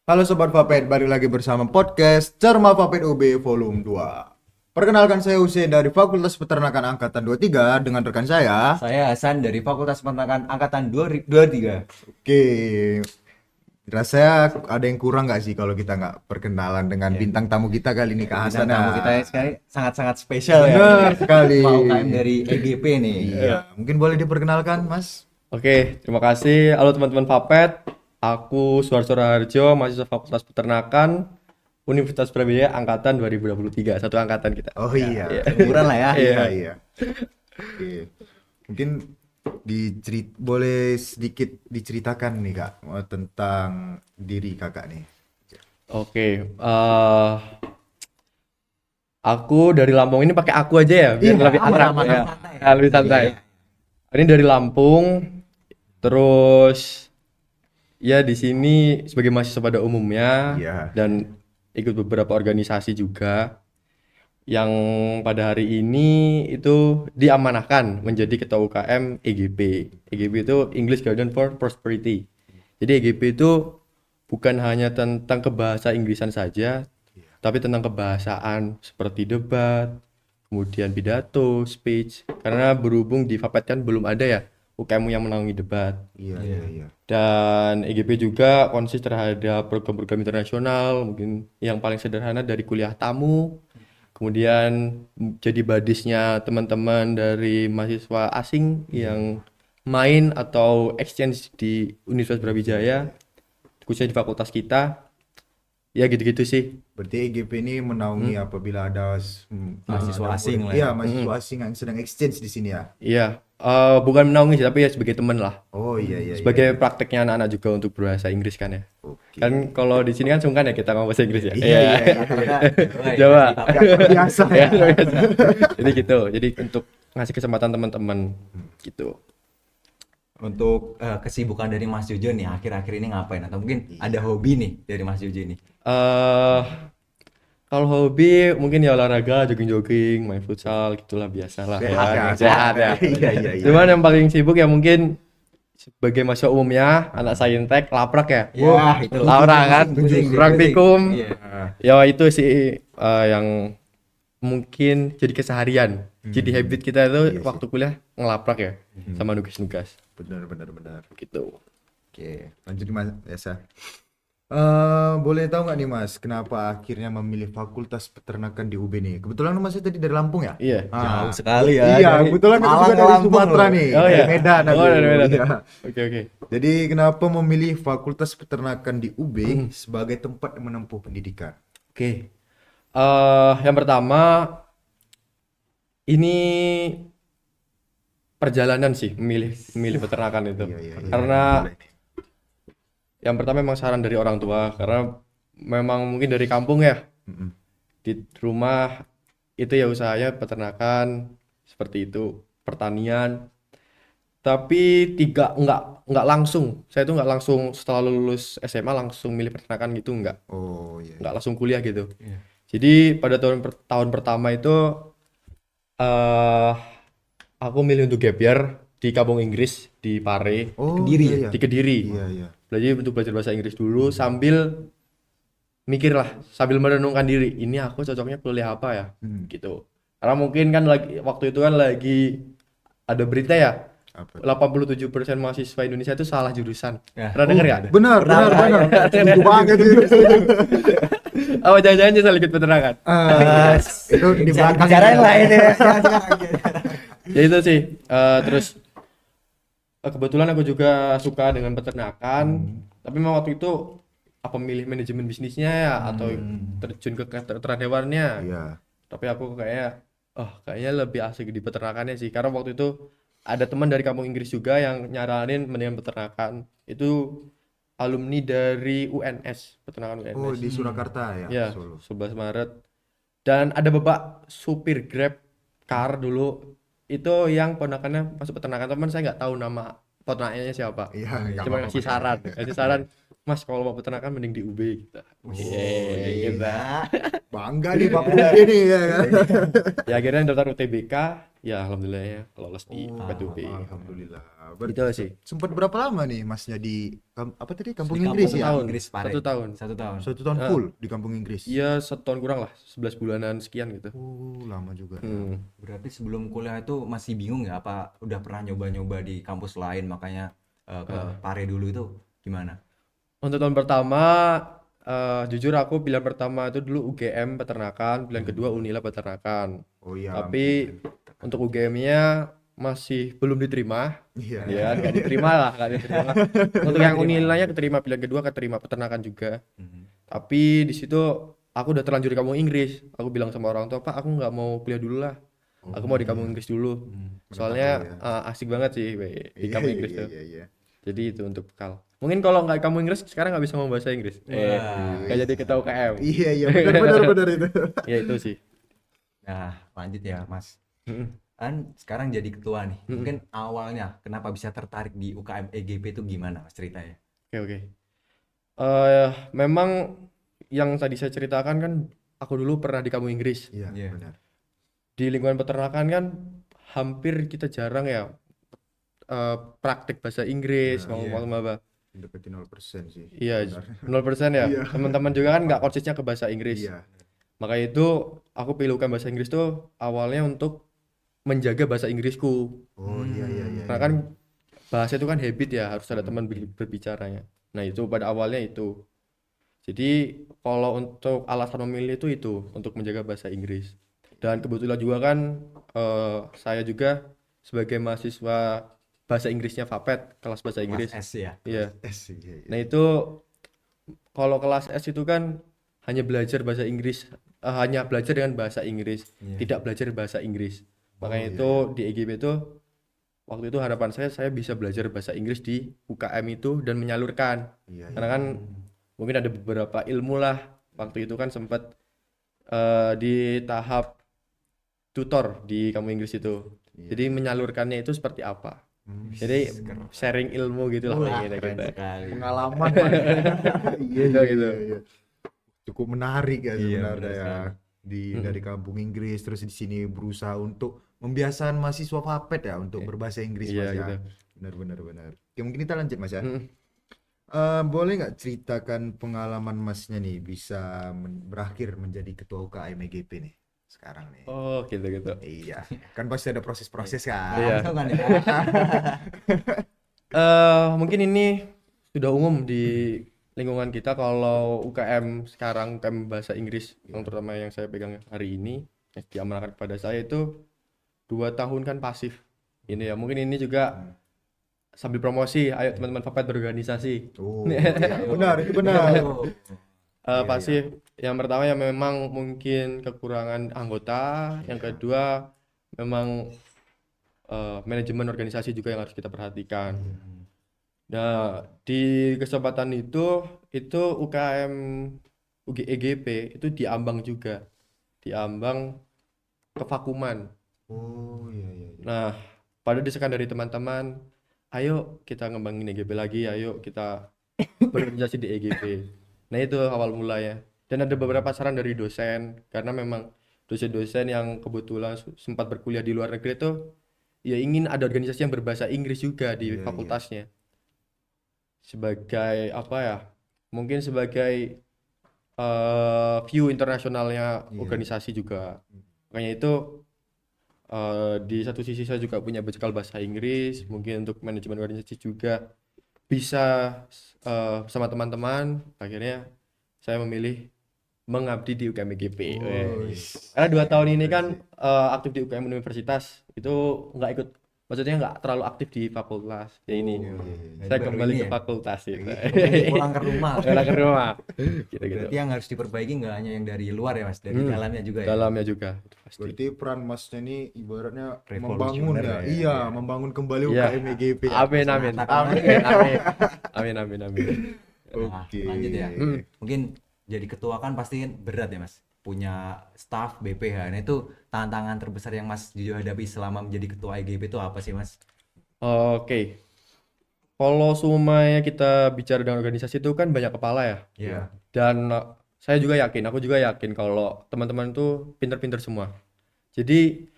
Halo Sobat Vapet, balik lagi bersama podcast Cerma Vapet UB Volume 2. Perkenalkan saya Hussein dari Fakultas Peternakan Angkatan 23 dengan rekan saya. Saya Hasan dari Fakultas Peternakan Angkatan 2023. Oke, rasanya ada yang kurang nggak sih kalau kita nggak perkenalan dengan Ya. bintang tamu kita kali ini, Kak Bintang Hasan? tamu kita sekali sangat-sangat spesial ya. Benar sekali. Ketua UKM dari EGP nih. Iya, mungkin boleh diperkenalkan, Mas? Oke, terima kasih. Halo teman-teman Vapet. Aku Suharso Raharjo, mahasiswa Fakultas Peternakan Universitas Brawijaya angkatan 2023. Satu angkatan kita. Oh iya. Umuran lah ya. Iya, iya. Oke. Mungkin boleh sedikit diceritakan nih Kak tentang diri Kakak nih. Oke, aku dari Lampung ini pakai aku aja ya, biar Iya, lebih aman, akrab aman, ya. santai. Ya, lebih santai. Iya, Ini dari Lampung, terus ya di sini sebagai mahasiswa pada umumnya Iya. dan ikut beberapa organisasi juga yang pada hari ini itu diamanahkan menjadi ketua UKM EGP. EGP itu English Guardian for Prosperity. Jadi EGP itu bukan hanya tentang kebahasa Inggrisan saja, tapi tentang kebahasaan seperti debat, kemudian pidato, speech. Karena berhubung di Vapet kan belum ada ya UKM yang menaungi debat. Iya, iya, iya. Dan EGP juga konsis terhadap program-program internasional, mungkin yang paling sederhana dari kuliah tamu, kemudian jadi badisnya teman-teman dari mahasiswa asing yang main atau exchange di Universitas Brawijaya, khususnya di fakultas kita. Ya gitu-gitu sih. Berarti EGP ini menaungi apabila ada Mahasiswa ada asing lah Iya, ya. mahasiswa asing yang sedang exchange di sini ya. Iya, bukan menaungi sih, tapi ya sebagai teman lah. Oh iya, iya, iya. Sebagai prakteknya anak-anak juga untuk berbahasa Inggris kan ya. Oke. Kan kalau di sini kan sungkan ya kita ngomong bahasa Inggris ya. Iya, iya, iya. Jawa. Biasa Ya, ya. jadi gitu. Jadi untuk ngasih kesempatan teman-teman gitu. Untuk kesibukan dari Mas Jojo nih akhir-akhir ini ngapain? Atau mungkin ada hobi nih dari Mas Jojo nih? eh Kalau hobi mungkin ya olahraga, jogging-jogging, main futsal gitulah biasalah Sehat ya, Sehat ya. Iya, iya, iya. Cuman yang paling sibuk ya mungkin sebagai mahasiswa umumnya, anak saintek, laprak ya. Wah, itu. Laura kan, Pusing. praktikum. Iya. Ya itu sih yang mungkin jadi keseharian. Jadi habit kita itu Iya sih. waktu kuliah ngelaprak ya, sama nugas-nugas Benar, benar, benar. gitu. Oke, lanjut Mas Esa. Boleh tahu nggak nih Mas, kenapa akhirnya memilih Fakultas Peternakan di UB nih? Kebetulan Mas tadi dari Lampung ya? Iya. Jauh sekali ya. Iya, Dari kebetulan aku Malang juga ke dari Lampung Sumatera loh. nih, Oh dari ya. Medan aku. Oh, dari Medan. Iya. Oke. Jadi kenapa memilih Fakultas Peternakan di UB sebagai tempat menempuh pendidikan? Oke. Yang pertama ini perjalanan sih memilih peternakan itu. Iya, iya, iya. Karena Boleh. yang pertama memang saran dari orang tua karena memang mungkin dari kampung ya. Mm-mm. Di rumah itu ya usahanya peternakan seperti itu, pertanian. Tapi nggak langsung. Saya tuh nggak langsung setelah lulus SMA langsung milih peternakan gitu Oh iya. nggak langsung kuliah gitu. Iya. Jadi pada tahun pertama itu eh aku milih untuk gap year di kampung Inggris di Pare, Oh Kediri iya, iya. di Kediri. Iya, iya. Belajar bahasa Inggris dulu sambil mikir lah, sambil merenungkan diri, ini aku cocoknya kuliah apa ya? Gitu. Karena mungkin kan waktu itu kan lagi ada berita ya, Apa? 87% mahasiswa Indonesia itu salah jurusan. Ya. Pernah denger ya? Benar, benar, benar. Setuju banget itu. Oh, jangan-jangan dia salah ikut peternakan. Itu di belakang. Bicara yang lain ya. Ya itu sih. Terus kebetulan aku juga suka dengan peternakan, tapi memang waktu itu apa milih manajemen bisnisnya ya atau terjun ke kedokteran hewannya. Iya. Tapi aku kayaknya lebih asik di peternakannya sih, karena waktu itu ada teman dari kampung Inggris juga yang nyaranin mendingan peternakan. Itu alumni dari UNS, peternakan UNS. Oh, di Surakarta ya, Ya, Solo. 11 Maret. Dan ada bapak supir Grab car dulu itu yang ponakannya masuk peternakan, teman saya nggak tahu nama peternaknya siapa. Iya, nggak Cuma apa-apa. ngasih saran, Mas kalau mau peternakan mending di UB gitu. iya. Gitu. Bangga nih Pak Putih nih ya kan. Ya akhirnya daftar UTBK Ya alhamdulillah ya lolos di P2P. Alhamdulillah. Itu sih. Sempat berapa lama nih masnya di apa tadi kampung Di Inggris kampung ya? tahun. Inggris Pare. 1 tahun. 1 tahun. 1 tahun full di kampung Inggris. Iya 1 tahun kurang lah, 11 bulanan sekian gitu. Lama juga. Berarti sebelum kuliah itu masih bingung ya apa udah pernah nyoba-nyoba di kampus lain makanya ke Pare dulu itu gimana? Untuk tahun pertama, jujur aku pilihan pertama itu dulu UGM Peternakan, pilihan kedua Unila Peternakan. Oh iya. Tapi untuk UGM-nya masih belum diterima, Iya. ya nggak diterima lah, nggak diterima. Untuk yang Unilanya keterima, pilihan kedua keterima Peternakan juga. Tapi di situ aku udah terlanjur di kampung Inggris. Aku bilang sama orang tua, Pak, aku nggak mau kuliah dulu lah. Aku mau di kampung Inggris dulu. Soalnya asik banget sih di Iya, kampung iya, Inggris iya, tuh. iya, iya. Jadi itu untuk bekal. Mungkin kalau nggak kamu Inggris sekarang nggak bisa ngomong bahasa Inggris. Nggak jadi ketua UKM. Iya, iya, benar itu. Ya itu sih. Nah, lanjut ya, Mas. Mm-mm. Kan sekarang jadi ketua nih. Mungkin awalnya kenapa bisa tertarik di UKM EGP itu gimana, Mas, ceritanya? Oke. Memang yang tadi saya ceritakan kan aku dulu pernah di kampung Inggris. Iya, Iya. benar. Di lingkungan peternakan kan hampir kita jarang ya praktik bahasa Inggris, ngomong apa. Deketin 0% sih. Iya, Benar. 0% ya. Iya. Teman-teman juga kan nggak konsisten ke bahasa Inggris. Iya. Maka itu aku pilih UKM bahasa Inggris tuh awalnya untuk menjaga bahasa Inggrisku. Oh iya, iya, iya. Karena kan bahasa itu kan habit ya, harus ada teman berbicaranya. Nah, itu pada awalnya itu. Jadi, kalau untuk alasan memilih itu untuk menjaga bahasa Inggris. Dan kebetulan juga kan saya juga sebagai mahasiswa bahasa Inggrisnya FAPET, kelas bahasa Inggris. Kelas S ya. Iya. Iya, iya. Nah, itu kalau kelas S itu kan hanya belajar bahasa Inggris, hanya belajar dengan bahasa Inggris, tidak belajar bahasa Inggris. Makanya itu di EGP itu waktu itu harapan saya bisa belajar bahasa Inggris di UKM itu dan menyalurkan. Iya, Karena kan mungkin ada beberapa ilmu lah. Waktu itu kan sempat di tahap tutor di kampung Inggris itu. Jadi menyalurkannya itu seperti apa. Jadi sharing ilmu gitu lah Wah, gitu, keren gitu. sekali. Pengalaman Pak. Iya, Gitu, iya, gitu. iya, iya. Cukup menarik ya Iya, sebenarnya benar ya. sekali. Dari kampung Inggris terus di sini berusaha untuk membiasakan mahasiswa FAPET ya untuk berbahasa Inggris Iya, Mas ya. gitu. Benar. Oke, mungkin kita lanjut Mas ya. Mm. Boleh nggak ceritakan pengalaman Masnya nih bisa berakhir menjadi ketua UKM EGP nih sekarang nih? Oh, gitu. Iya, kan pasti ada proses-proses kan. Iya. Langsung kan ya. Mungkin ini sudah umum di lingkungan kita kalau UKM sekarang UKM bahasa Inggris yang terutama yang saya pegang hari ini yang diamanahkan kepada saya itu 2 tahun kan pasif. Ini ya mungkin ini juga sambil promosi, ayo teman-teman FAPET berorganisasi. Oh, iya, benar, itu benar. Pasif yang pertama ya memang mungkin kekurangan anggota, yang kedua memang manajemen organisasi juga yang harus kita perhatikan. Nah, di kesempatan itu UKM EGP itu diambang juga, diambang kevakuman. Oh iya. Nah, pada desakan dari teman-teman, ayo kita ngembangin EGP lagi, ayo kita berorganisasi di EGP. Nah, itu awal mulanya. Dan ada beberapa saran dari dosen, karena memang dosen-dosen yang kebetulan sempat berkuliah di luar negeri itu ya ingin ada organisasi yang berbahasa Inggris juga di fakultasnya. Sebagai apa ya? Mungkin sebagai view internasionalnya organisasi juga. Makanya itu di satu sisi saya juga punya bekal bahasa Inggris, mungkin untuk manajemen organisasi juga bisa bersama teman-teman. Akhirnya saya memilih mengabdi di UKM EGP. Karena 2 tahun ini kan aktif di UKM universitas itu nggak ikut, maksudnya nggak terlalu aktif di fakultas. Ya ini saya Baru kembali ini ke ya? fakultas gitu. Pulang ke rumah. Pulang ke rumah. Gitu. Berarti yang harus diperbaiki nggak hanya yang dari luar ya Mas, dari dalamnya juga ya. Dalamnya juga itu pasti. Berarti peran Masnya ini ibaratnya Revolusioner membangun ya. ya, Iya, membangun kembali Iya. UKM EGP ya. Amin. Nah, Oke. lanjut ya. Mungkin jadi ketua kan pasti kan berat ya Mas. Punya staff BPH. Nah itu tantangan terbesar yang Mas Jujo hadapi selama menjadi ketua EGP itu apa sih Mas? Oke. Kalau semuanya kita bicara dengan organisasi itu kan banyak kepala ya. Iya. Dan aku juga yakin kalau teman-teman itu pinter-pinter semua. Jadi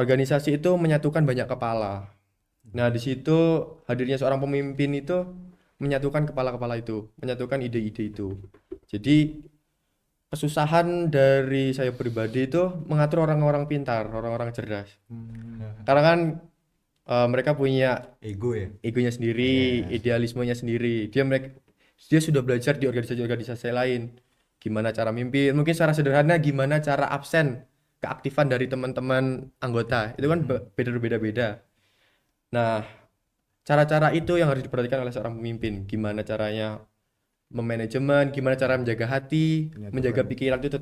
organisasi itu menyatukan banyak kepala. Nah, di situ hadirnya seorang pemimpin itu menyatukan kepala-kepala itu, menyatukan ide-ide itu. Jadi kesusahan dari saya pribadi itu mengatur orang-orang pintar, orang-orang cerdas. Karena kan mereka punya Ego ya. egonya sendiri, idealismenya sendiri. Dia sudah belajar di organisasi-organisasi lain. Gimana cara mimpin? Mungkin secara sederhana gimana cara absen keaktifan dari teman-teman anggota. Itu kan berbeda-beda. Nah, cara-cara itu yang harus diperhatikan oleh seorang pemimpin. Gimana caranya memanajemen, gimana cara menjaga hati, menjaga pikiran itu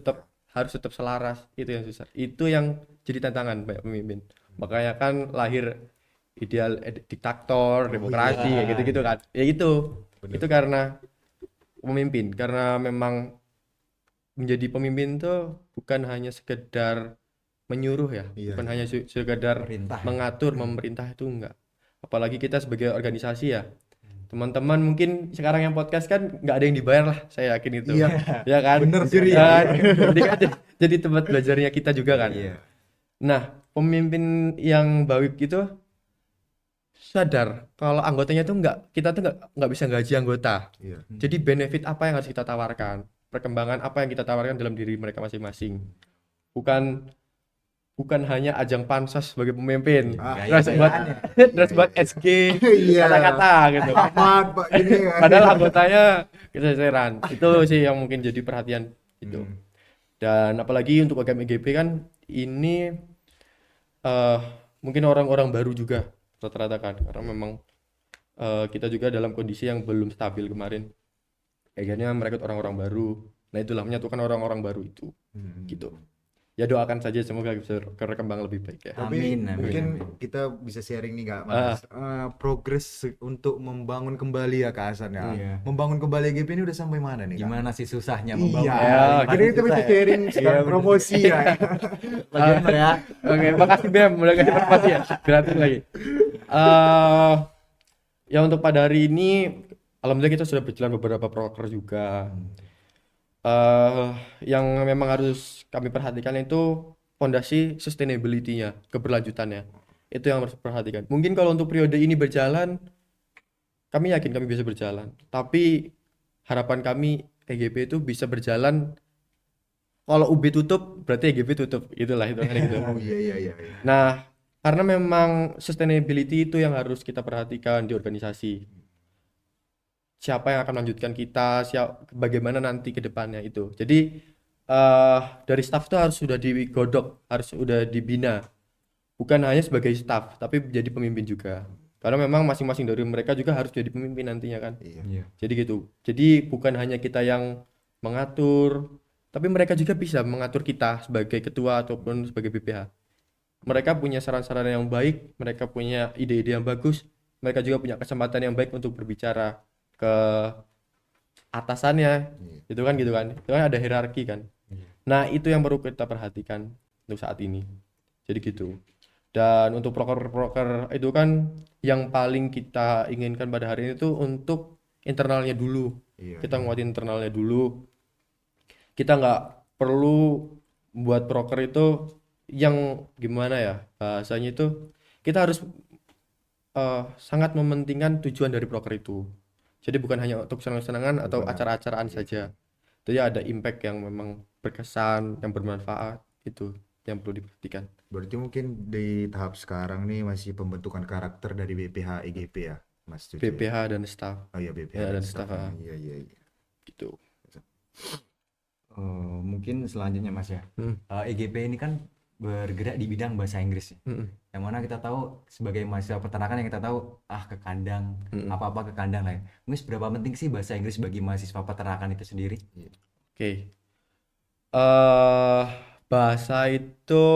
harus tetap selaras. Itu yang susah. Itu yang jadi tantangan banyak pemimpin. Makanya kan lahir ideal diktator, demokrasi kayak gitu-gitu kan. Ya itu. Itu karena pemimpin, karena memang menjadi pemimpin tuh bukan hanya sekedar menyuruh ya, bukan hanya sekedar Perintah. mengatur, memerintah itu enggak. Apalagi kita sebagai organisasi ya. Teman-teman mungkin sekarang yang podcast kan nggak ada yang dibayar lah, saya yakin itu. Iya. Ya kan? Bener, Jujur Juri. ya. Jadi kan jadi tempat belajarnya kita juga kan. Iya. Nah, pemimpin yang baik itu sadar kalau anggotanya tuh kita tuh nggak bisa gaji anggota. Iya. Jadi benefit apa yang harus kita tawarkan, perkembangan apa yang kita tawarkan dalam diri mereka masing-masing. Bukan hanya ajang pansos sebagai pemimpin, terus buat SG Iya. kata-kata gitu. Ahmad, Pak, ini kan. Padahal anggotanya geseran. Itu sih yang mungkin jadi perhatian itu. Dan apalagi untuk UKM EGP kan ini mungkin orang-orang baru juga rata-rata kan, karena memang kita juga dalam kondisi yang belum stabil kemarin. Akhirnya merekrut orang-orang baru. Nah, itulah menyatukan orang-orang baru itu. Gitu. Ya doakan saja semoga bisa berkembang lebih baik ya. Tapi Amin, amin, mungkin amin. kita bisa sharing nih Kak Mas. Progres untuk membangun kembali ya Kak Hasan ya. Iya. Membangun kembali GP ini udah sampai mana nih Kak? Gimana sih susahnya membangun? Iya, Paling jadi kita bisa susah ya. sharing sekarang bener. promosi ya. Bagaimana ya? Oke, makasih Bem udah kasih informasi ya. Gratis lagi. Ya untuk pada hari ini alhamdulillah kita sudah berjalan beberapa proker juga. Yang memang harus kami perhatikan itu fondasi sustainability-nya, keberlanjutannya. Itu yang harus diperhatikan. Mungkin kalau untuk periode ini berjalan, kami yakin kami bisa berjalan. Tapi harapan kami EGP itu bisa berjalan. Kalau UB tutup, berarti EGP tutup. Itulah itu. Oh iya. Nah, karena memang sustainability itu yang harus kita perhatikan di organisasi. Siapa yang akan melanjutkan kita, bagaimana nanti ke depannya itu. Jadi dari staff itu harus sudah digodok, harus sudah dibina. Bukan hanya sebagai staff, tapi jadi pemimpin juga. Karena memang masing-masing dari mereka juga harus jadi pemimpin nantinya kan. Iya. Jadi gitu. Jadi bukan hanya kita yang mengatur, tapi mereka juga bisa mengatur kita sebagai ketua ataupun sebagai BPH. Mereka punya saran-saran yang baik, mereka punya ide-ide yang bagus, mereka juga punya kesempatan yang baik untuk berbicara ke atasannya. Itu kan gitu kan. Itu kan ada hierarki kan. Nah, itu yang perlu kita perhatikan untuk saat ini. Jadi gitu. Dan untuk proker-proker itu kan yang paling kita inginkan pada hari ini tuh untuk internalnya dulu. Iya. Kita nguatin internalnya dulu. Kita nggak perlu buat proker itu yang gimana ya bahasanya itu, kita harus sangat mementingkan tujuan dari proker itu. Jadi bukan hanya untuk senang-senangan atau acara-acaraan saja. Jadi ada impact yang memang berkesan, yang bermanfaat, itu yang perlu diperhatikan. Berarti mungkin di tahap sekarang nih masih pembentukan karakter dari BPH EGP ya, Mas Cuci? BPH dan staff Oh iya, BPH ya, dan dan staff. staff Iya. gitu. Mungkin selanjutnya Mas ya. EGP ini kan bergerak di bidang bahasa Inggris ya. Yang mana kita tahu sebagai mahasiswa peternakan yang kita tahu ke kandang, apa-apa ke kandang lah ya. Mungkin seberapa penting sih bahasa Inggris bagi mahasiswa peternakan itu sendiri? Oke. Bahasa itu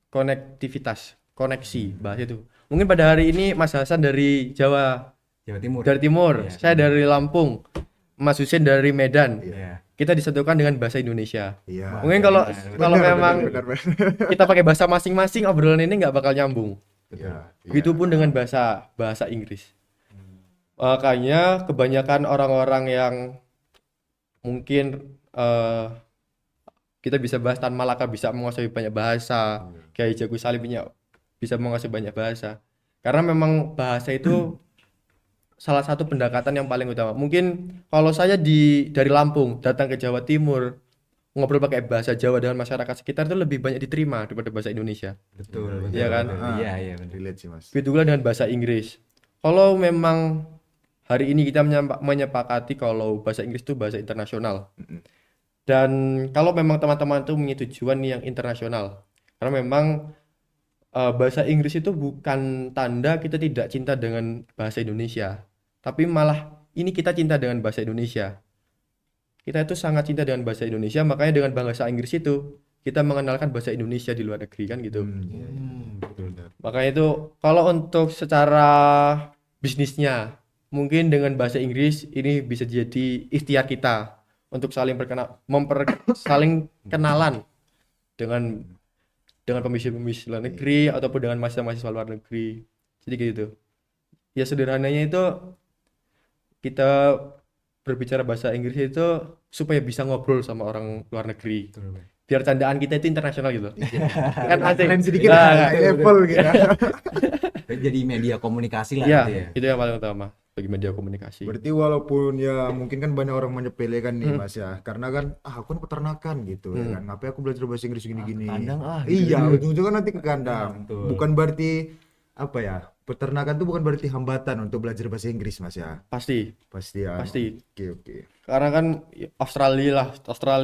konektivitas, koneksi bahasa itu. Mungkin pada hari ini Mas Hasan dari Jawa Timur. Dari timur, Iya. saya dari Lampung, Mas Husin dari Medan. Iya. Kita disatukan dengan bahasa Indonesia. Iya. Mungkin kalau memang benar. kita pakai bahasa masing-masing, obrolan ini nggak bakal nyambung. Iya. Begitupun dengan bahasa Inggris. Makanya kebanyakan orang-orang yang mungkin Kita bisa bahas Tan Malaka bisa menguasai banyak bahasa, Kiai Jago Salim bisa menguasai banyak bahasa. Karena memang bahasa itu salah satu pendekatan yang paling utama. Mungkin kalau saya dari Lampung datang ke Jawa Timur ngobrol pakai bahasa Jawa dengan masyarakat sekitar itu lebih banyak diterima daripada bahasa Indonesia. Betul, betul. Iya kan? betul. Iya, iya betul. Relate sih mas. Begitu pula dengan bahasa Inggris. Kalau memang hari ini kita menyepakati kalau bahasa Inggris itu bahasa internasional. Dan kalau memang teman-teman itu punya tujuan yang internasional. Karena memang bahasa Inggris itu bukan tanda kita tidak cinta dengan bahasa Indonesia. Tapi malah ini kita cinta dengan bahasa Indonesia. Kita itu sangat cinta dengan bahasa Indonesia, makanya dengan bahasa Inggris itu kita mengenalkan bahasa Indonesia di luar negeri kan gitu. Betul. Makanya itu kalau untuk secara bisnisnya mungkin dengan bahasa Inggris ini bisa jadi ikhtiar kita untuk saling saling kenalan dengan pembisnis luar negeri ataupun dengan mahasiswa luar negeri. Jadi gitu. Ya sederhananya itu kita berbicara bahasa Inggris itu supaya bisa ngobrol sama orang luar negeri. Biar candaan kita itu internasional gitu. Kan asik. Keren sedikit Nah, high level gitu. Jadi media komunikasi lah Iya, gitu ya. itu yang paling utama bagi media komunikasi. Berarti walaupun ya mungkin kan banyak orang menyepelekan nih mas ya, karena kan aku kan peternakan gitu ya kan, ngapain aku belajar bahasa Inggris gini-gini. kandang gitu. Iya, ujung-ujungnya nanti ke kandang. betul. Bukan berarti apa ya, peternakan itu bukan berarti hambatan untuk belajar bahasa Inggris mas ya. Pasti. Pasti ya. Pasti. Oke. Karena kan Australia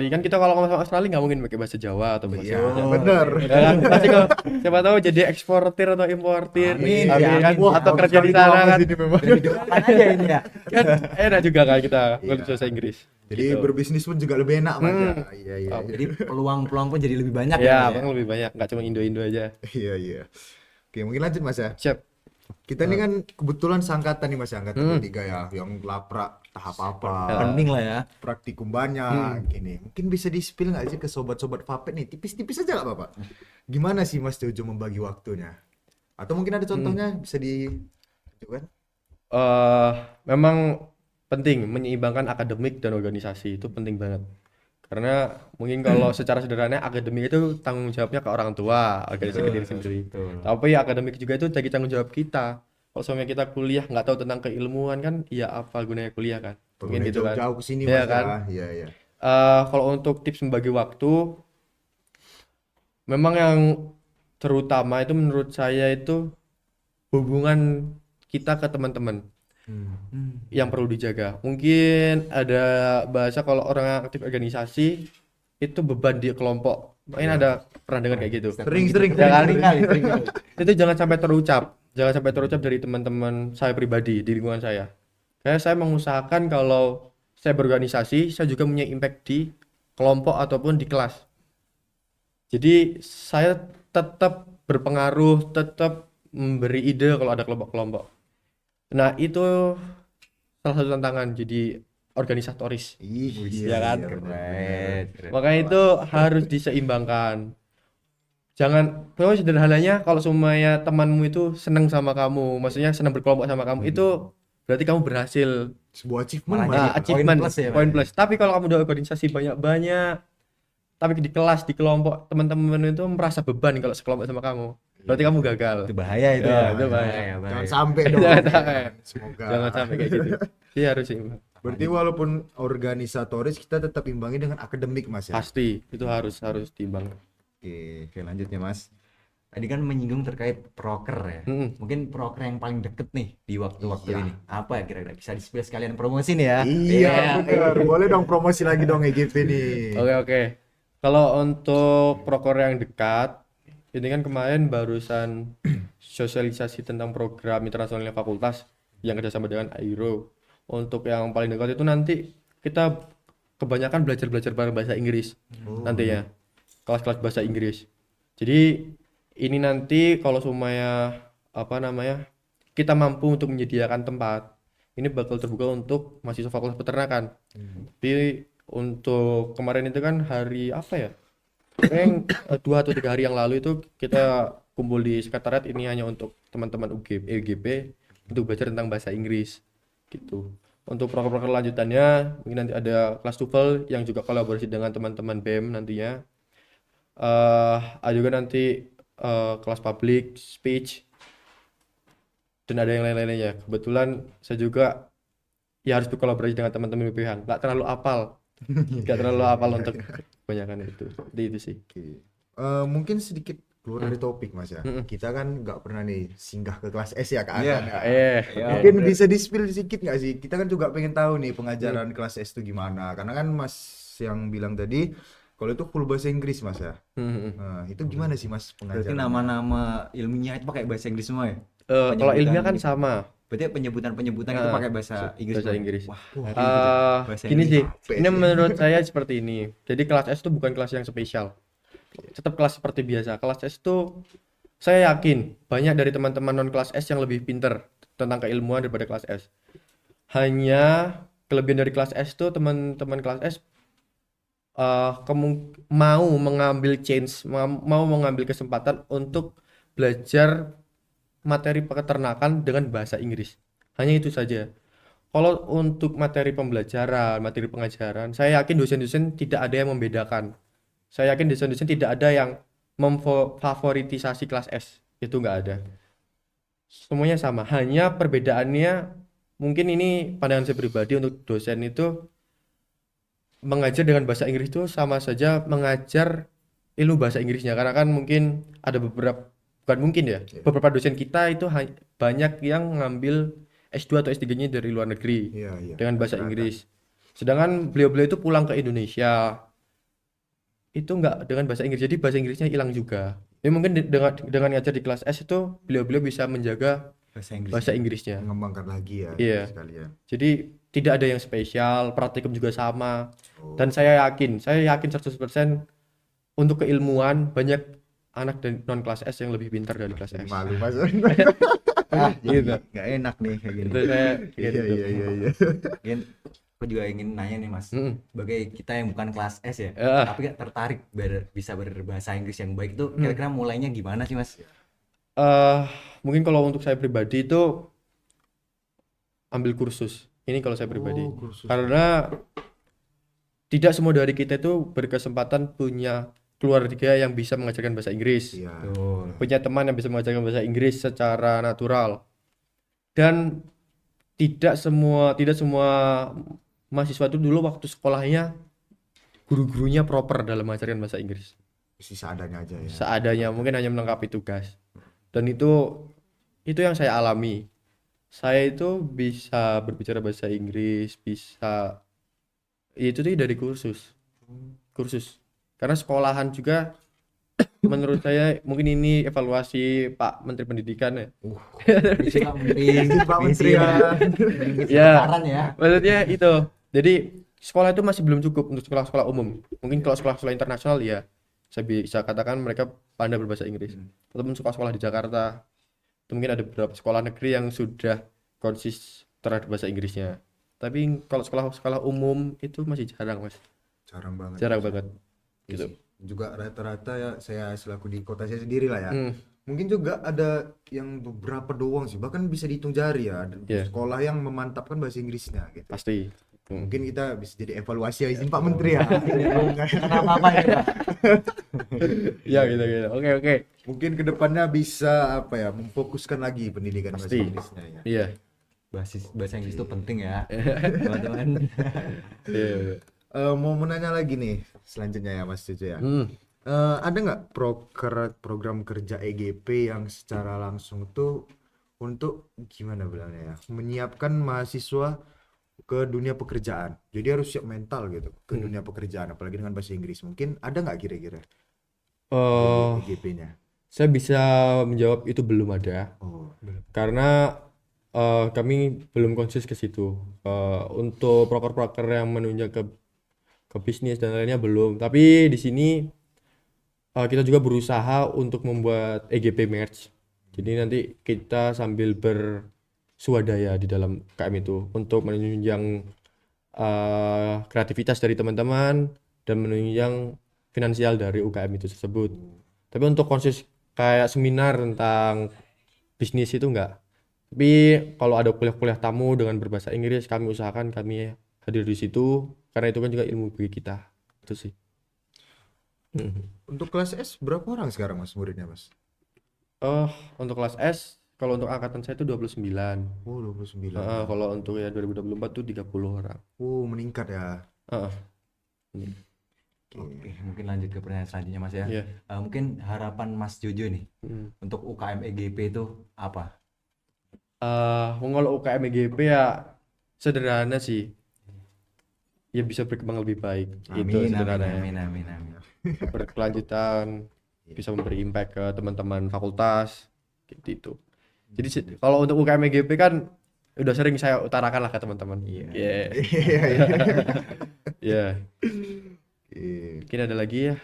kan kita kalau ngomong sama Australia nggak mungkin pakai bahasa Jawa atau bahasa Iya, Jawa. benar. Ya kan? Pasti kalau siapa tahu jadi eksportir atau importir Amin, kan? amin. Atau Harus kerja di sekali sana doang kan. di sini memang. Doakan aja ini ya. Kan enak juga kan kita belajar bahasa Inggris. Jadi Gitu. berbisnis pun juga lebih enak mas ya. Iya. Jadi peluang-peluang pun jadi lebih banyak Ya, ya. bang lebih banyak, nggak cuma Indo-Indo aja. Iya. Oke, mungkin lanjut mas ya. Siap. Kita ini kan kebetulan sangkatan nih mas ya, angkatan ketiga ya, yang laprak tahap apa, Penting lah ya. praktikum banyak, gini. Mungkin bisa di-spill nggak sih ke sobat-sobat Vapet nih, tipis-tipis aja nggak apa-apa. Gimana sih mas Jojo membagi waktunya? Atau mungkin ada contohnya bisa ditunjukkan? Memang penting menyeimbangkan akademik dan organisasi itu penting banget. Karena mungkin kalau secara sederhana akademik itu tanggung jawabnya ke orang tua, organisasi ke diri sendiri. Tapi akademik juga itu jadi tanggung jawab kita. Kalau sampai kita kuliah nggak tahu tentang keilmuan kan, ya apa gunanya kuliah kan? Mungkin Boleh gitu kan. jauh-jauh ke sini Iya mas kan? ya. Iya. Kalau untuk tips membagi waktu, memang yang terutama itu menurut saya itu hubungan kita ke teman-teman yang perlu dijaga. Mungkin ada bahasa kalau orang yang aktif organisasi itu beban di kelompok. Mungkin ada pernah dengar kayak gitu. Sering. Sering. Itu jangan sampai terucap. Jangan sampai terucap dari teman-teman saya pribadi di lingkungan saya. Kayak saya mengusahakan kalau saya berorganisasi, saya juga punya impact di kelompok ataupun di kelas. Jadi saya tetap berpengaruh, tetap memberi ide kalau ada kelompok-kelompok. Nah, itu salah satu tantangan jadi organisatoris. Iya kan? Keren. Makanya itu harus diseimbangkan. Jangan, pokoknya sederhananya kalau semuanya temanmu itu senang sama kamu, maksudnya senang berkelompok sama kamu, itu berarti kamu berhasil. Sebuah achievement Malah mas. jadi Achievement, poin plus ya, poin Mas? plus. Tapi kalau kamu udah organisasi banyak-banyak, tapi di kelas, di kelompok, teman-teman itu merasa beban kalau sekelompok sama kamu. Berarti kamu gagal. Itu bahaya itu Ya, ya. itu bahaya. Jangan sampai dong. Jangan sampai. Semoga. Jangan sampai kayak gitu. Iya harus seimbang. Berarti walaupun organisatoris kita tetap imbangi dengan akademik mas ya. Pasti itu harus timbang. Oke, lanjutnya mas. Tadi kan menyinggung terkait proker ya. Mungkin proker yang paling deket nih di waktu-waktu ini. Apa ya kira-kira? Bisa di-spill sekalian promosi nih ya. Iya benar. Boleh dong promosi lagi dong EGP nih. Oke. Kalau untuk proker yang dekat, ini kan kemarin barusan sosialisasi tentang program internasionalnya fakultas yang kerjasama dengan AIRO. Untuk yang paling dekat itu nanti kita kebanyakan belajar bareng bahasa Inggris nantinya, kelas-kelas bahasa Inggris. Jadi ini nanti kalau semuanya kita mampu untuk menyediakan tempat, ini bakal terbuka untuk mahasiswa fakultas peternakan. Tapi untuk kemarin itu kan hari apa ya? Kayaknya 2 atau 3 hari yang lalu itu kita kumpul di sekretariat, ini hanya untuk teman-teman EGP untuk belajar tentang bahasa Inggris gitu. Untuk proker-proker lanjutannya mungkin nanti ada kelas TOEFL yang juga kolaborasi dengan teman-teman BEM nantinya. ada juga nanti kelas public speech dan ada yang lain-lainnya. Kebetulan saya juga ya harus berkolaborasi dengan teman-teman BPH. Nggak terlalu hafal, nggak terlalu hafal untuk kebanyakan itu. Jadi itu sih. Oke. Mungkin sedikit keluar dari topik Mas ya. Kita kan nggak pernah nih singgah ke kelas S ya Kak Iya. Akan ya. Ya, Mungkin bisa di-spill sedikit nggak sih? Kita kan juga pengen tahu nih pengajaran kelas S itu gimana. Karena kan Mas yang bilang tadi kalau itu full bahasa Inggris Mas ya. Nah, itu gimana sih Mas berarti pengajaran? nama-nama ilmiahnya itu pakai bahasa Inggris semua ya? Kalau Penyebutan ilmiah kan gitu. sama. Berarti penyebutan-penyebutan itu pakai bahasa Inggris Bahasa semua ya? Inggris. Wah, bahasa Gini Inggris. sih, Capek ini sih. menurut saya seperti ini. Jadi kelas S itu bukan kelas yang spesial. Tetap kelas seperti biasa. Kelas S itu saya yakin banyak dari teman-teman non kelas S yang lebih pinter tentang keilmuan daripada kelas S. Hanya kelebihan dari kelas S itu teman-teman kelas S mau mengambil change, mau mengambil kesempatan untuk belajar materi peternakan dengan bahasa Inggris. Hanya itu saja. Kalau untuk materi pembelajaran, materi pengajaran, saya yakin dosen-dosen tidak ada yang membedakan. Saya yakin dosen-dosen tidak ada yang memfavoritisasi kelas S. Itu nggak ada. Semuanya sama. Hanya perbedaannya mungkin ini pandangan saya pribadi untuk dosen itu mengajar dengan bahasa Inggris itu sama saja mengajar ilmu bahasa Inggrisnya. Karena kan mungkin ada beberapa, bukan mungkin ya, beberapa dosen kita itu banyak yang ngambil S2 atau S3-nya dari luar negeri Iya, iya. dengan bahasa Rata-rata. Inggris. Sedangkan beliau-beliau itu pulang ke Indonesia itu nggak dengan bahasa Inggris, jadi bahasa Inggrisnya hilang juga. Ya mungkin dengan ngajar di kelas S itu beliau-beliau bisa menjaga Bahasa Inggris. bahasa Inggrisnya. Mengembangkan lagi ya Iya. sekalian. Jadi tidak ada yang spesial, praktikum juga sama. Dan saya yakin 100% untuk keilmuan banyak anak dan non kelas S yang lebih pintar dari kelas Jadi S. malu Mas. Gitu. Nggak enak nih kayak gini. Itu saya Iya, iya, iya, iya. Mungkin aku juga ingin nanya nih Mas, sebagai kita yang bukan kelas S ya, tapi gak tertarik bisa berbahasa Inggris yang baik itu kira-kira mulainya gimana sih Mas? Mungkin kalau untuk saya pribadi itu ambil kursus. Ini kalau saya pribadi. Kursus. Karena tidak semua dari kita itu berkesempatan punya keluarga yang bisa mengajarkan bahasa Inggris. Iya. Betul. Punya teman yang bisa mengajarkan bahasa Inggris secara natural. Dan tidak semua mahasiswa itu dulu waktu sekolahnya guru-gurunya proper dalam mengajarkan bahasa Inggris. Seadanya aja ya. Seadanya, mungkin hanya melengkapi tugas. Dan itu yang saya alami. Saya itu bisa berbicara bahasa Inggris, bisa itu tuh dari kursus. Karena sekolahan juga menurut saya mungkin ini evaluasi Pak Menteri Pendidikan ya. Bisa Pak Menteri, Pak Menteri ya. Ya, saran ya. maksudnya itu. Jadi sekolah itu masih belum cukup untuk sekolah-sekolah umum. Mungkin kalau sekolah-sekolah internasional ya saya bisa katakan mereka pandai berbahasa Inggris. Ataupun sekolah-sekolah di Jakarta, itu mungkin ada beberapa sekolah negeri yang sudah konsis terhadap bahasa Inggrisnya. Tapi kalau sekolah-sekolah umum itu masih jarang, Mas. Jarang banget. Jarang banget. Gitu. Juga rata-rata ya saya selaku di kota saya sendiri lah ya. Mungkin juga ada yang beberapa doang sih, bahkan bisa dihitung jari ya. Ada Iya. sekolah yang memantapkan bahasa Inggrisnya gitu. Pasti. Mungkin kita bisa jadi evaluasi ya izin Pak Menteri ya. Apa ya Pak? Ya gitu. Oke. Mungkin kedepannya bisa apa ya memfokuskan lagi pendidikan bahasa Pasti. Inggrisnya ya. Iya. Bahasa Inggris itu penting ya, teman-teman. Iya. Mau menanya lagi nih selanjutnya ya Mas Jojo ya. Ada nggak program kerja EGP yang secara langsung tuh untuk gimana bilangnya ya menyiapkan mahasiswa ke dunia pekerjaan, jadi harus siap mental gitu ke dunia pekerjaan apalagi dengan bahasa Inggris, mungkin ada nggak kira-kira EGP-nya? Saya bisa menjawab itu belum ada. Karena kami belum konsis ke situ. Untuk proker-proker yang menunjang ke bisnis dan lainnya belum. Tapi di sini kita juga berusaha untuk membuat EGP merge. Jadi nanti kita sambil bersuadaya di dalam KM itu untuk menunjang kreativitas dari teman-teman dan menunjang finansial dari UKM itu tersebut. Tapi untuk konsis kayak seminar tentang bisnis itu enggak. Tapi kalau ada kuliah-kuliah tamu dengan berbahasa Inggris, kami usahakan kami hadir di situ karena itu kan juga ilmu bagi kita. Itu sih. Untuk kelas S berapa orang sekarang Mas muridnya Mas? Untuk kelas S, kalau untuk angkatan saya itu 29. Oh 29. Kalau untuk ya 2024 tuh 30 orang. Oh meningkat ya. Heeh. Ini. Oke, mungkin lanjut ke pertanyaan selanjutnya Mas ya. Iya. Mungkin harapan Mas Jojo nih Hmm. untuk UKM EGP itu apa? Kalau UKM EGP ya sederhana sih. Ya bisa berkembang lebih baik. Itu Amin, amin, sederhananya. amin, amin, amin. Berkelanjutan, bisa memberi impact ke teman-teman fakultas gitu itu. Jadi kalau untuk UKM EGP kan udah sering saya utarakan lah ke teman-teman. Iya. Iya. Iya iya. Iya. Iya. Mungkin ada lagi ya.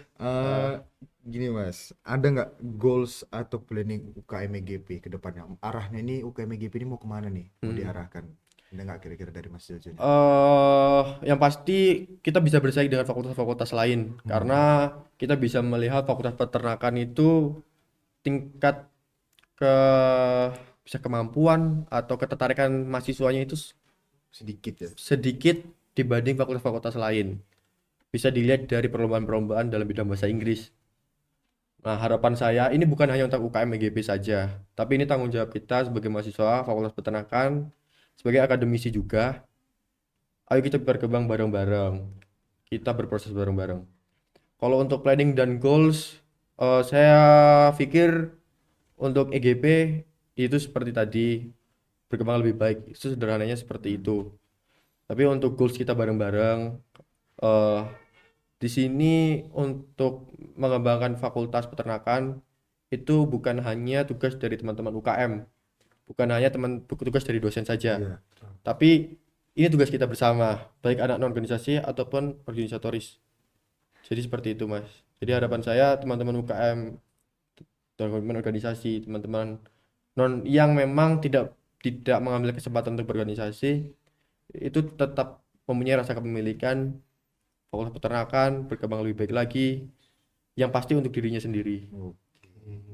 Gini Mas, ada nggak goals atau planning UKM EGP ke depannya? Arahnya ini UKM EGP ini mau kemana nih? Mau diarahkan? Ada nggak kira-kira dari Mas Jojo nih? Yang pasti kita bisa bersaing dengan fakultas-fakultas lain karena kita bisa melihat fakultas peternakan itu tingkat ke bisa kemampuan atau ketertarikan mahasiswanya itu Sedikit ya. sedikit dibanding fakultas-fakultas lain. Bisa dilihat dari perlombaan-perlombaan dalam bidang bahasa Inggris. Nah, harapan saya ini bukan hanya untuk UKM EGP saja, tapi ini tanggung jawab kita sebagai mahasiswa Fakultas Peternakan, sebagai akademisi juga. Ayo kita berkembang bareng-bareng. Kita berproses bareng-bareng. Kalau untuk planning dan goals, saya pikir untuk EGP itu seperti tadi, berkembang lebih baik. Itu sederhananya seperti itu. Tapi untuk goals kita bareng-bareng, di sini untuk mengembangkan fakultas peternakan itu bukan hanya tugas dari teman-teman UKM, bukan hanya tugas dari dosen saja, Iya. tapi ini tugas kita bersama, baik anak non-organisasi ataupun organisatoris. Jadi seperti itu Mas. Jadi harapan saya teman-teman UKM, teman-teman organisasi, teman-teman non yang memang tidak mengambil kesempatan untuk berorganisasi itu tetap mempunyai rasa kepemilikan fakultas peternakan, berkembang lebih baik lagi, yang pasti untuk dirinya sendiri.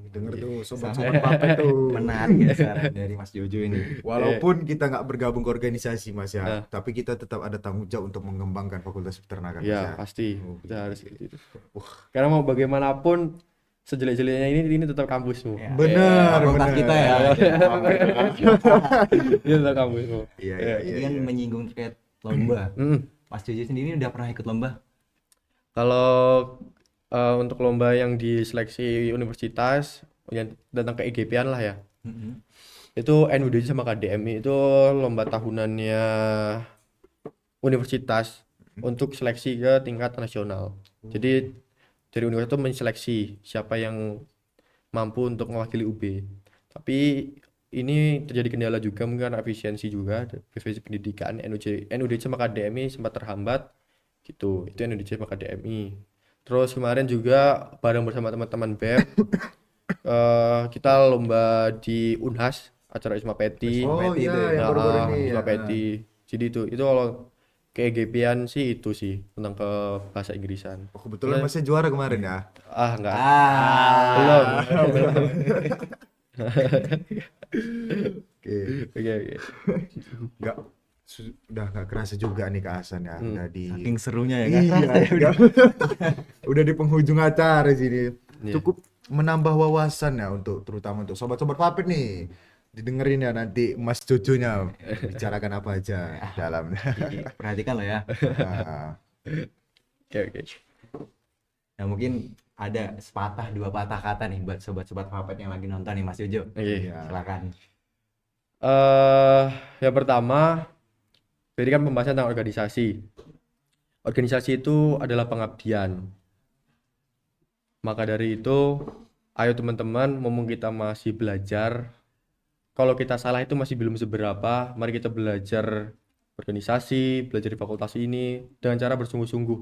Dengar tuh sobat-sobat papet tuh. Menarik ya saran dari Mas Jojo ini. Walaupun kita nggak bergabung ke organisasi Mas ya, tapi kita tetap ada tanggung jawab untuk mengembangkan fakultas peternakan Mas Ya ya. pasti kita harus seperti itu. Karena mau bagaimanapun sejelek-jeleknya ini tetap kampusmu. Ya. Benar, Fakultas benar. kita ya. Ini tetap kampusmu. Iya Ya. iya Ini kan iya. menyinggung terkait lomba. Mm. Mas Jojo sendiri udah pernah ikut lomba? Kalau untuk lomba yang diseleksi universitas yang datang ke EGP-an lah ya, itu NUDJ sama KDMI itu lomba tahunannya universitas untuk seleksi ke tingkat nasional. Jadi dari universitas itu menseleksi siapa yang mampu untuk mewakili UB. Tapi ini terjadi kendala juga mungkin karena efisiensi juga, efisiensi pendidikan NUDJ sama KDMI sempat terhambat gitu. Itu NUDJ sama KDMI. Terus kemarin juga bareng bersama teman-teman BEM kita lomba di Unhas, acara Wisma Peti. Oh Peti iya itu ya. yang baru-baru ini Wisma ya. Peti. Jadi itu kalau ke EGP-an sih itu sih tentang ke bahasa Inggrisan. Oh, kebetulan Masnya juara kemarin ya. Enggak. Ah, Belum. Oke. Oke. Nggak udah nggak kerasa juga nih Kak Hasan ya. Udah di saking serunya ya kan? Iya, udah di penghujung acara sini. Iya. Cukup menambah wawasan ya untuk terutama untuk sobat-sobat papet nih. Didengerin ya nanti Mas Jojonya bicarakan apa aja dalam. Perhatikan loh ya. Nah, Oke. Nah mungkin ada sepatah dua patah kata nih buat sobat-sobat Papet yang lagi nonton nih Mas Jojo. Iya. Silakan. Yang pertama, tadi kan pembahasan tentang organisasi. Organisasi itu adalah pengabdian. Maka dari itu, ayo teman-teman, mumpung kita masih belajar, kalau kita salah itu masih belum seberapa, mari kita belajar organisasi, belajar di fakultas ini dengan cara bersungguh-sungguh.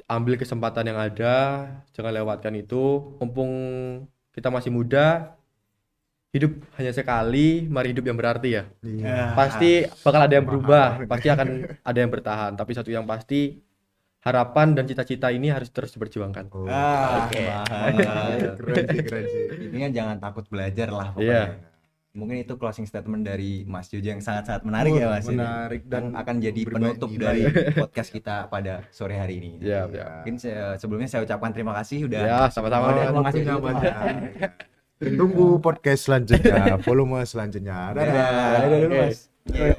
Ambil kesempatan yang ada, jangan lewatkan itu. Mumpung kita masih muda, hidup hanya sekali, mari hidup yang berarti ya. iya. Pasti bakal ada yang berubah, pasti akan ada yang bertahan. Tapi satu yang pasti, harapan dan cita-cita ini harus terus diperjuangkan. Oh, Ah, Oke. mahal. keren sih, keren sih. Intinya jangan takut belajar lah Iya. pokoknya. Mungkin itu closing statement dari Mas Jojo yang sangat-sangat menarik ya Mas. Menarik Dan dan akan jadi berbanyak penutup nilai. dari podcast kita pada sore hari ini. Ya, Mungkin sebelumnya saya ucapkan terima kasih udah ya, sama-sama. udah mau ngasih Waktunya, waktu. Mas. Tunggu podcast selanjutnya, volume selanjutnya. Dadah. Dadah dulu Oke. Mas. Iya.